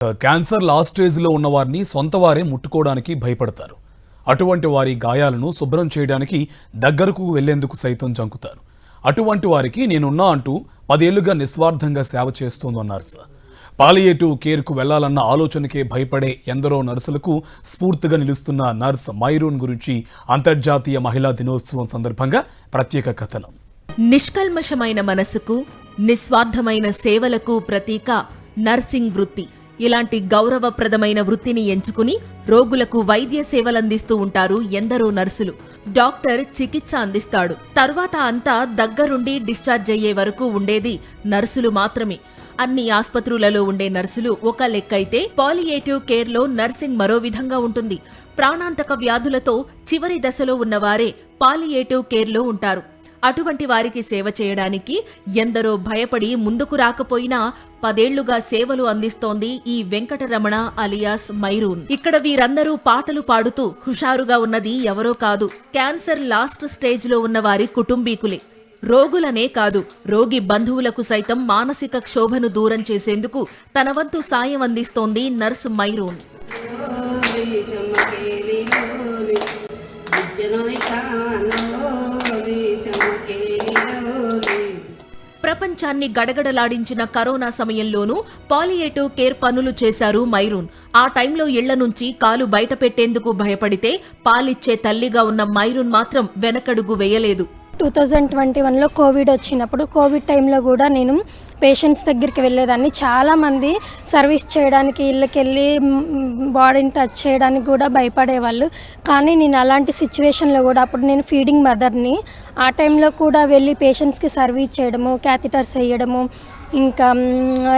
Cancer last స్టేజ్లో ఉన్న వారిని సొంత వారే ముట్టుకోవడానికి భయపడతారు. అటువంటి వారి గాయాలను శుభ్రం చేయడానికి దగ్గరకు వెళ్లేందుకు సైతం జంకుతారు. అటువంటి వారికి నేనున్నా అంటూ 10 ఏళ్లుగా నిస్వార్థంగా సేవ చేస్తోందన్నారు సార్. పాలియేటివ్ కేర్కు వెళ్లాలన్న ఆలోచనకే భయపడే ఎందరో నర్సులకు స్ఫూర్తిగా నిలుస్తున్న నర్స్ మైరూన్ గురించి అంతర్జాతీయ మహిళా దినోత్సవం సందర్భంగా ప్రత్యేక కథనం. నిష్కల్మషమైన మనసుకు, నిస్వార్థమైన సేవలకు ప్రతీక నర్సింగ్ వృత్తి. ఇలాంటి గౌరవప్రదమైన వృత్తిని ఎంచుకుని రోగులకు వైద్య సేవలందిస్తూ ఉంటారు ఎందరో నర్సులు. డాక్టర్ చికిత్స అందిస్తాడు, తర్వాత అంతా దగ్గరుండి డిశ్చార్జ్ అయ్యే వరకు ఉండేది నర్సులు మాత్రమే. అన్ని ఆస్పత్రులలో ఉండే నర్సులు ఒక లెక్కైతే పాలియేటివ్ కేర్లో నర్సింగ్ మరో విధంగా ఉంటుంది. ప్రాణాంతక వ్యాధులతో చివరి దశలో ఉన్నవారే పాలియేటివ్ కేర్లో ఉంటారు. అటువంటి వారికి సేవ చేయడానికి ఎందరో భయపడి ముందుకు రాకపోయినా 10 ఏళ్లుగా సేవలు అందిస్తోంది ఈ వెంకటరమణ అలియాస్ మైరూన్. ఇక్కడ వీరందరూ పాటలు పాడుతూ హుషారుగా ఉన్నది ఎవరో కాదు, క్యాన్సర్ లాస్ట్ స్టేజ్ లో ఉన్న వారి కుటుంబీకులే. రోగులనే కాదు, రోగి బంధువులకు సైతం మానసిక క్షోభను దూరం చేసేందుకు తన వంతు సాయం అందిస్తోంది నర్స్ మైరూన్. ప్రపంచాన్ని గడగడలాడించిన కరోనా సమయంలోనూ పాలియేటివ్ కేర్ పనులు చేశారు మైరూన్. ఆ టైంలో ఇళ్ల నుంచి కాలు బయట పెట్టేందుకు భయపడితే పాలిచ్చే తల్లిగా ఉన్న మైరూన్ మాత్రం వెనకడుగు వేయలేదు. 2021లో కోవిడ్ వచ్చినప్పుడు, కోవిడ్ టైంలో కూడా నేను పేషెంట్స్ దగ్గరికి వెళ్ళేదాన్ని. చాలామంది సర్వీస్ చేయడానికి ఇళ్ళకెళ్ళి బాడీని టచ్ చేయడానికి కూడా భయపడేవాళ్ళు. కానీ నేను అలాంటి సిచ్యువేషన్లో కూడా, అప్పుడు నేను ఫీడింగ్ మదర్ని, ఆ టైంలో కూడా వెళ్ళి పేషెంట్స్కి సర్వీస్ చేయడము, క్యాథిటర్స్ వేయడము, ఇంకా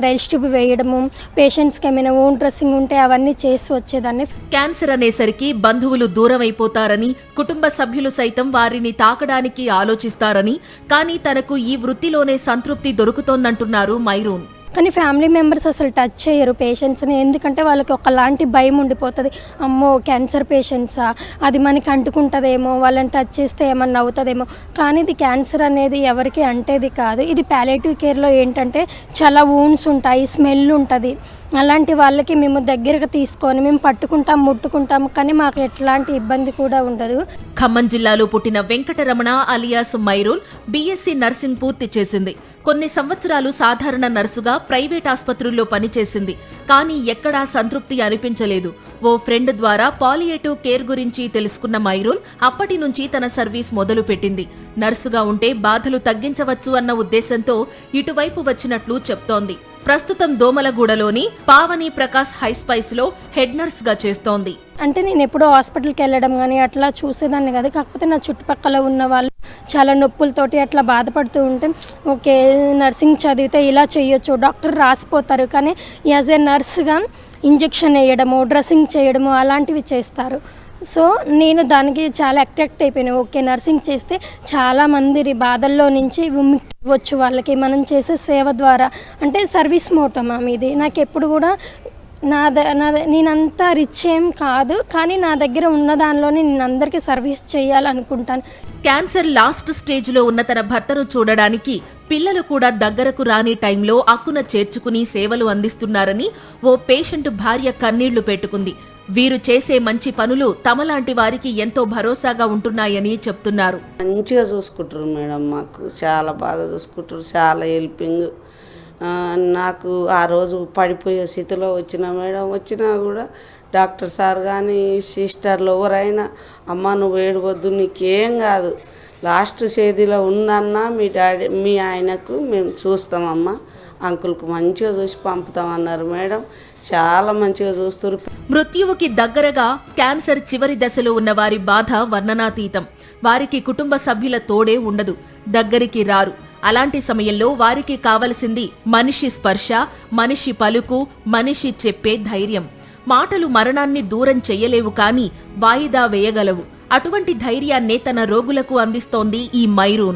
రైల్స్ ట్యూబ్ వేయడము, పేషెంట్స్కి ఏమైనా ఓన్ డ్రెస్సింగ్ ఉంటే అవన్నీ చేసి వచ్చేదాన్ని. క్యాన్సర్ అనేసరికి బంధువులు దూరం అయిపోతారని, కుటుంబ సభ్యులు సైతం వారిని తాకడానికి ఆలోచిస్తారని, కానీ తనకు ఈ వృత్తిలోనే సంతృప్తి దొరుకుతోందంటున్నారు మైరూన్. కానీ ఫ్యామిలీ మెంబర్స్ అసలు టచ్ చేయరు పేషెంట్స్ని, ఎందుకంటే వాళ్ళకి ఒకలాంటి భయం ఉండిపోతుంది. అమ్మో క్యాన్సర్ పేషెంట్సా, అది మనకి అంటుకుంటుందేమో, వాళ్ళని టచ్ చేస్తే ఏమన్నా అవుతుందేమో. కానీ ఇది క్యాన్సర్ అనేది ఎవరికి అంటేది కాదు. ఇది పాలియేటివ్ కేర్లో ఏంటంటే చాలా వూండ్స్ ఉంటాయి, స్మెల్ ఉంటుంది. అలాంటి వాళ్ళకి మేము దగ్గరకు తీసుకొని మేము పట్టుకుంటాం, ముట్టుకుంటాం, కానీ మాకు ఎట్లాంటి ఇబ్బంది కూడా ఉండదు. ఖమ్మం జిల్లాలో పుట్టిన వెంకటరమణ అలియాస్ మైరూన్ బీఎస్సీ నర్సింగ్ పూర్తి చేసింది. కొన్ని సంవత్సరాలు సాధారణ నర్సుగా ప్రైవేట్ ఆస్పత్రుల్లో పనిచేసింది. కానీ ఎక్కడా సంతృప్తి అనిపించలేదు. ఓ ఫ్రెండ్ ద్వారా పాలియేటివ్ కేర్ గురించి తెలుసుకున్న మైరూన్ అప్పటి నుంచి తన సర్వీస్ మొదలు పెట్టింది. నర్సుగా ఉంటే బాధలు తగ్గించవచ్చు అన్న ఉద్దేశంతో ఇటువైపు వచ్చినట్లు చెప్తోంది. ప్రస్తుతం దోమలగూడలోని పావని ప్రకాశ్ హైస్పైస్ లో హెడ్ నర్స్ గా చేస్తోంది. అంటే నేను ఎప్పుడో హాస్పిటల్కి వెళ్ళడం కానీ అట్లా చూసేదాన్ని కదా. కాకపోతే నా చుట్టుపక్కల ఉన్న వాళ్ళు చాలా నొప్పులతోటి అట్లా బాధపడుతూ ఉంటే, ఓకే నర్సింగ్ చదివితే ఇలా చేయొచ్చు, డాక్టర్ రాసిపోతారు, కానీ యాజ్ ఏ నర్స్గా ఇంజెక్షన్ వేయడము, డ్రెస్సింగ్ చేయడము అలాంటివి చేస్తారు. సో నేను దానికి చాలా అట్రాక్ట్ అయిపోయాను. ఓకే నర్సింగ్ చేస్తే చాలామంది బాధల్లో నుంచి విముక్తి ఇవ్వచ్చు వాళ్ళకి, మనం చేసే సేవ ద్వారా. అంటే సర్వీస్ మోటో మా మీది. నాకు ఎప్పుడు కూడా నేనంతా రిచ్ ఏం కాదు, కానీ నా దగ్గర ఉన్న దానిలోనే నేను అందరికీ సర్వీస్ చేయాలనుకుంటాను. క్యాన్సర్ లాస్ట్ స్టేజ్ లో ఉన్న తన భర్తను చూడడానికి పిల్లలు కూడా దగ్గరకు రాని టైంలో అక్కున చేర్చుకుని సేవలు అందిస్తున్నారని ఓ పేషెంట్ భార్య కన్నీళ్లు పెట్టుకుంది. వీరు చేసే మంచి పనులు తమలాంటి వారికి ఎంతో భరోసాగా ఉంటున్నాయని చెప్తున్నారు. మంచిగా చూసుకుంటారు మేడం, మాకు చాలా బాగా చూసుకుంటారు, చాలా హెల్పింగ్. నాకు ఆ రోజు పడిపోయే స్థితిలో వచ్చిన మేడం, వచ్చినా కూడా డాక్టర్ సార్ కానీ సిస్టర్లు ఎవరైనా, అమ్మ నువ్వు ఏడవద్దు, నీకేం కాదు, లాస్ట్ స్టేజ్లో ఉందన్నా మీ ఆయనకు మేము చూస్తామమ్మా, అంకుల్కు మంచిగా చూసి పంపుతామన్నారు మేడం. చాలా మంచిగా చూస్తారు. మృత్యువుకి దగ్గరగా క్యాన్సర్ చివరి దశలో ఉన్న వారి బాధ వర్ణనాతీతం. వారికి కుటుంబ సభ్యుల తోడే ఉండదు, దగ్గరికి రారు. అలాంటి సమయంలో వారికి కావలసింది మనిషి స్పర్శ, మనిషి పలుకు, మనిషి చెప్పే ధైర్యం. మాటలు మరణాన్ని దూరం చెయ్యలేవు, కానీ వాయిదా వేయగలవు. అటువంటి ధైర్యాన్నే తన రోగులకు అందిస్తోంది ఈ మైరూన్.